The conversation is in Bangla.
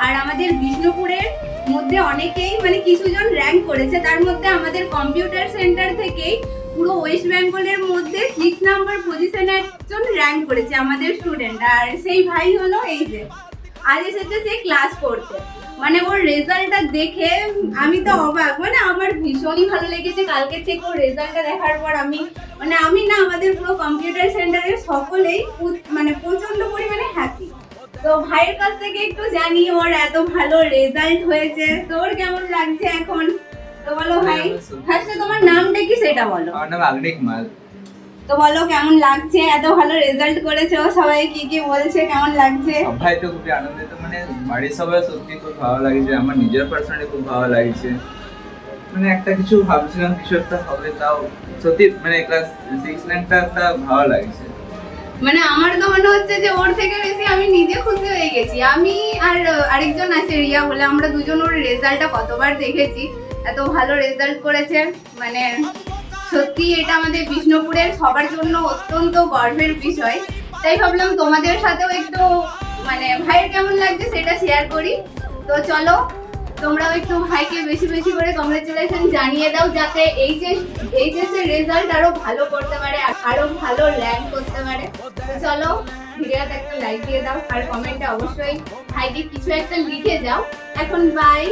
আর আমাদের বিষ্ণুপুরের মধ্যে অনেকেই মানে কিছুজন র্যাঙ্ক করেছে, তার মধ্যে আমাদের কম্পিউটার সেন্টার থেকেই পুরো ওয়েস্ট বেঙ্গলের মধ্যে 6 নাম্বার পজিশনে একজন র্যাঙ্ক করেছে আমাদের স্টুডেন্ট। আর সেই ভাই হলো এই যে আজ এসেছে সে ক্লাস করতে। মানে ওর রেজাল্টটা দেখে আমি তো অবাক, মানে আমার ভীষণই ভালো লেগেছে। কালকে থেকে ওর রেজাল্টটা দেখার পর আমি না আমাদের পুরো কম্পিউটার সেন্টারের সকলেই মানে প্রচন্ড পরিমাণে হ্যাপি। তো ভাইয়ের কাছ থেকে একটু জানি ওর এত ভালো রেজাল্ট হয়েছে, তোর কেমন লাগছে এখন? তো বলো ভাই, ফার্স্টে তোমার নামটা কি সেটা বলো। আমার নাম আগনিক মাল। তো বলো কেমন লাগছে, এত ভালো রেজাল্ট করেছো, সবাই কি কি বলছে, কেমন লাগছে? সবাই তো খুবই আনন্দিত, মানে বাড়ির সবাই সত্যি খুব ভালো লাগছে, আমার নিজের পার্সোনালি খুব ভালো লাগছে। মানে একটা কিছু ভাবছিলাম কিছু একটা হবে, তাও সত্যি মানে ক্লাস 6 র্যাঙ্কটা একটা ভালো লাগছে। মানে আমার তো মনে হচ্ছে যে ওর থেকে বেশি আমি নিজে খুশি হয়ে গেছি। আমি আর আরেকজন আছে রিয়া বলে, আমরা দুজন ওর রেজাল্টটা কতবার দেখেছি, এত ভালো রেজাল্ট করেছে। মানে সত্যি এটা আমাদের বিষ্ণুপুরের সবার জন্য অত্যন্ত গর্বের বিষয়। তাই ভাবলাম তোমাদের সাথেও একটু মানে ভাইয়ের কেমন লাগছে সেটা শেয়ার করি। তো চলো তোমরাও একটু ভাইকে বেশি বেশি করে কংগ্রেচুলেশন জানিয়ে দাও, যাতে এইচএস এর রেজাল্ট আরো ভালো করতে পারে, আরো ভালো র্যাঙ্ক করতে পারে। তো চলো ভিডিওতে একটা লাইক দিয়ে দাও আর কমেন্টে অবশ্যই ভাইকে কিছু একটা লিখে যাও। এখন বাই।